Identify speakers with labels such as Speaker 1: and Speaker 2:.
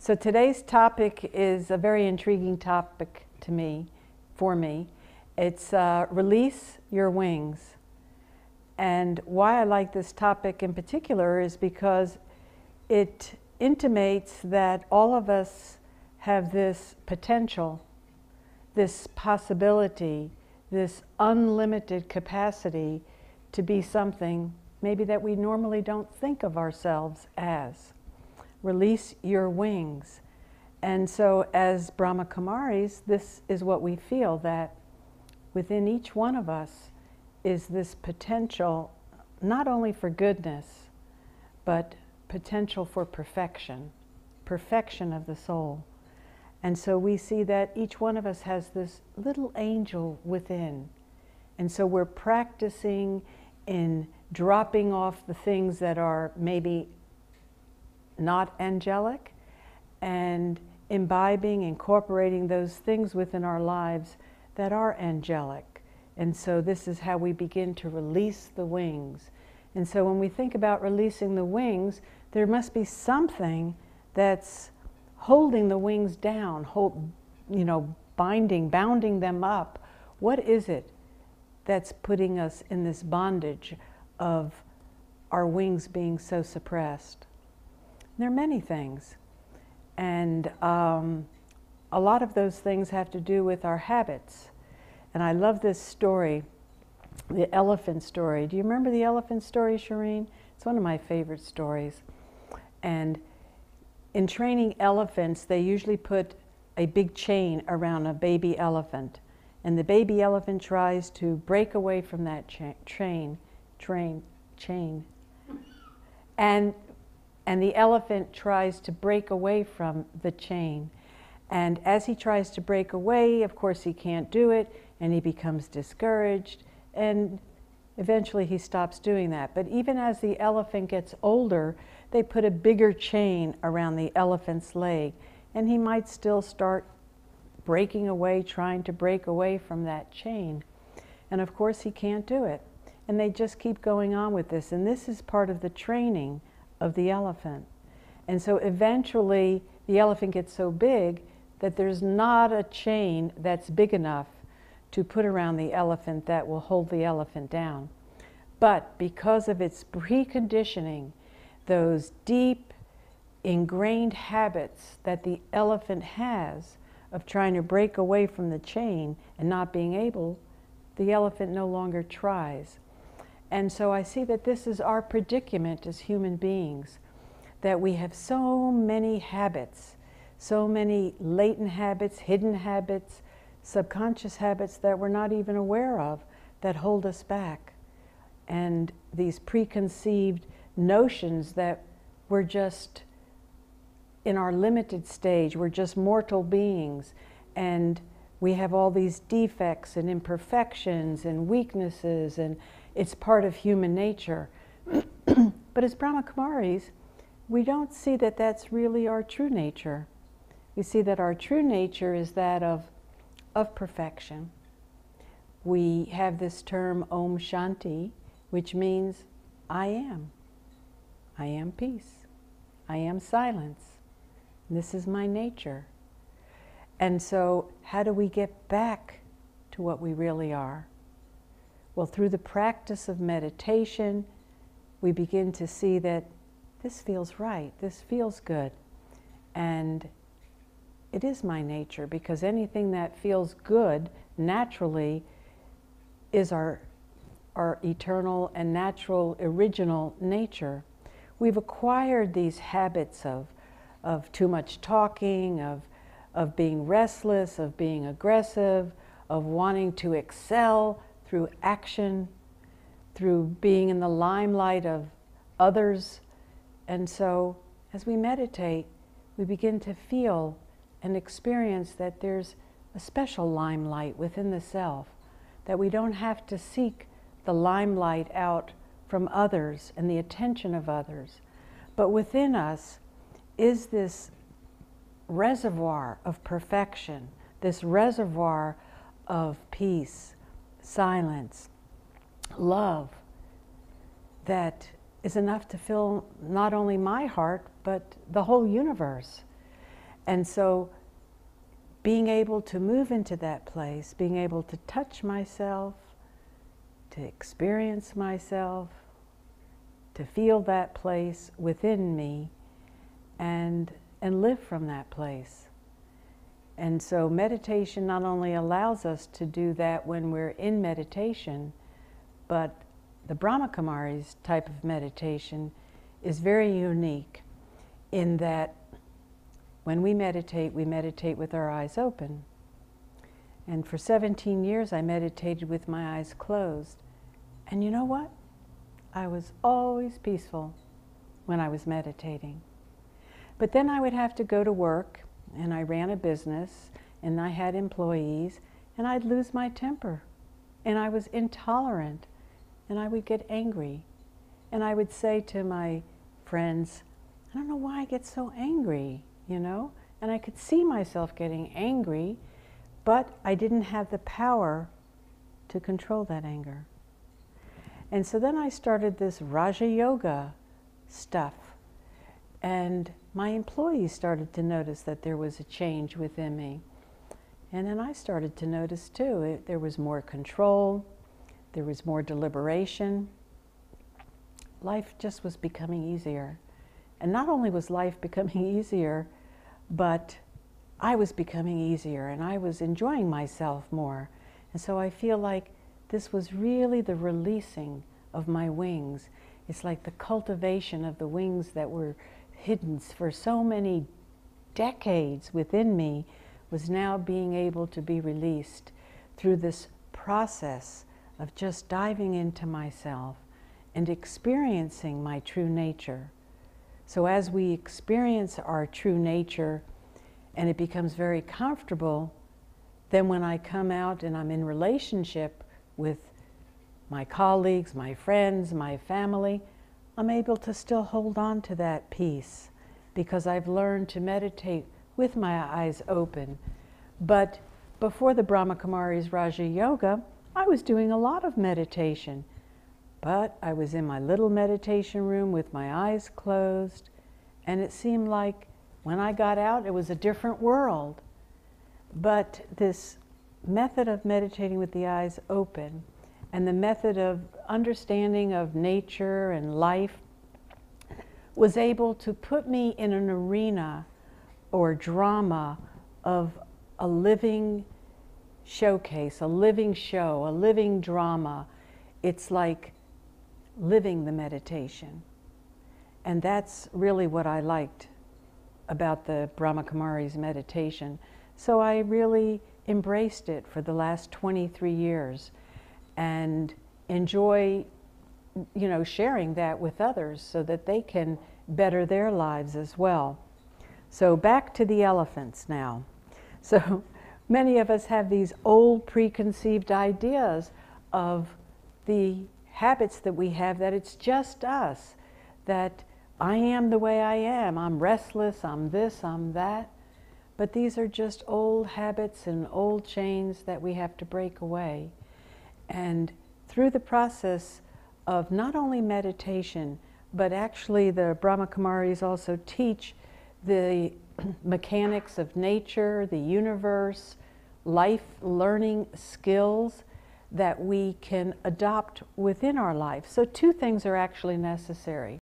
Speaker 1: So today's topic is a very intriguing topic to me, for me. It's release your wings. And why I like this topic in particular is because it intimates that all of us have this potential, this possibility, this unlimited capacity to be something maybe that we normally don't think of ourselves as. Release your wings. And so as Brahma Kumaris, this is what we feel, that within each one of us is this potential, not only for goodness, but potential for perfection, perfection of the soul. And so we see that each one of us has this little angel within. And so we're practicing in dropping off the things that are maybe not angelic, and imbibing, incorporating those things within our lives that are angelic. And so this is how we begin to release the wings. And so when we think about releasing the wings, there must be something that's holding the wings down, bounding them up. What is it that's putting us in this bondage of our wings being so suppressed? There are many things, and a lot of those things have to do with our habits. And I love this story, the elephant story. Do you remember the elephant story, Shireen? It's one of my favorite stories. And in training elephants, they usually put a big chain around a baby elephant. And the baby elephant tries to break away from that chain. And the elephant tries to break away from the chain. And as he tries to break away, of course he can't do it, and he becomes discouraged, and eventually he stops doing that. But even as the elephant gets older, they put a bigger chain around the elephant's leg, and he might still start breaking away, trying to break away from that chain. And of course he can't do it. And they just keep going on with this. And this is part of the training of the elephant. And so eventually the elephant gets so big that there's not a chain that's big enough to put around the elephant that will hold the elephant down. But because of its preconditioning, those deep ingrained habits that the elephant has of trying to break away from the chain and not being able, the elephant no longer tries. And so I see that this is our predicament as human beings, that we have so many habits, so many latent habits, hidden habits, subconscious habits that we're not even aware of, that hold us back. And these preconceived notions that we're just in our limited stage, we're just mortal beings, and we have all these defects and imperfections and weaknesses, and it's part of human nature. But as Brahma Kumaris, we don't see that that's really our true nature. We see that our true nature is that of perfection. We have this term Om Shanti, which means I am. I am peace. I am silence. This is my nature. And so how do we get back to what we really are? Well, through the practice of meditation, we begin to see that this feels right, this feels good. And it is my nature, because anything that feels good naturally is our eternal and natural original nature. We've acquired these habits of too much talking, of being restless, of being aggressive, of wanting to excel through action, through being in the limelight of others. And so as we meditate, we begin to feel and experience that there's a special limelight within the self, that we don't have to seek the limelight out from others and the attention of others. But within us is this reservoir of perfection, this reservoir of peace, silence, love, that is enough to fill not only my heart, but the whole universe. And so being able to move into that place, being able to touch myself, to experience myself, to feel that place within me, and live from that place. And so meditation not only allows us to do that when we're in meditation, but the Brahma Kumaris type of meditation is very unique in that when we meditate with our eyes open. And for 17 years I meditated with my eyes closed. And you know what? I was always peaceful when I was meditating. But then I would have to go to work, and I ran a business, and I had employees, and I'd lose my temper. And I was intolerant, and I would get angry. And I would say to my friends, I don't know why I get so angry, you know? And I could see myself getting angry, but I didn't have the power to control that anger. And so then I started this Raja Yoga stuff. And my employees started to notice that there was a change within me. And then I started to notice too, there was more control, there was more deliberation. Life just was becoming easier. And not only was life becoming easier, but I was becoming easier and I was enjoying myself more. And so I feel like this was really the releasing of my wings. It's like the cultivation of the wings that were hidden for so many decades within me was now being able to be released through this process of just diving into myself and experiencing my true nature. So as we experience our true nature and it becomes very comfortable, then when I come out and I'm in relationship with my colleagues, my friends, my family, I'm able to still hold on to that peace because I've learned to meditate with my eyes open. But before the Brahma Kumaris Raja Yoga, I was doing a lot of meditation. But I was in my little meditation room with my eyes closed, and it seemed like when I got out, it was a different world. But this method of meditating with the eyes open and the method of understanding of nature and life was able to put me in an arena or drama of a living showcase, a living show, a living drama. It's like living the meditation. And that's really what I liked about the Brahma Kumaris meditation. So I really embraced it for the last 23 years and enjoy, you know, sharing that with others so that they can better their lives as well. So back to the elephants now. So many of us have these old preconceived ideas of the habits that we have, that it's just us, that I am the way I am, I'm restless, I'm this, I'm that. But these are just old habits and old chains that we have to break away. And through the process of not only meditation, but actually the Brahma Kumaris also teach the mechanics of nature, the universe, life learning skills that we can adopt within our life. So two things are actually necessary.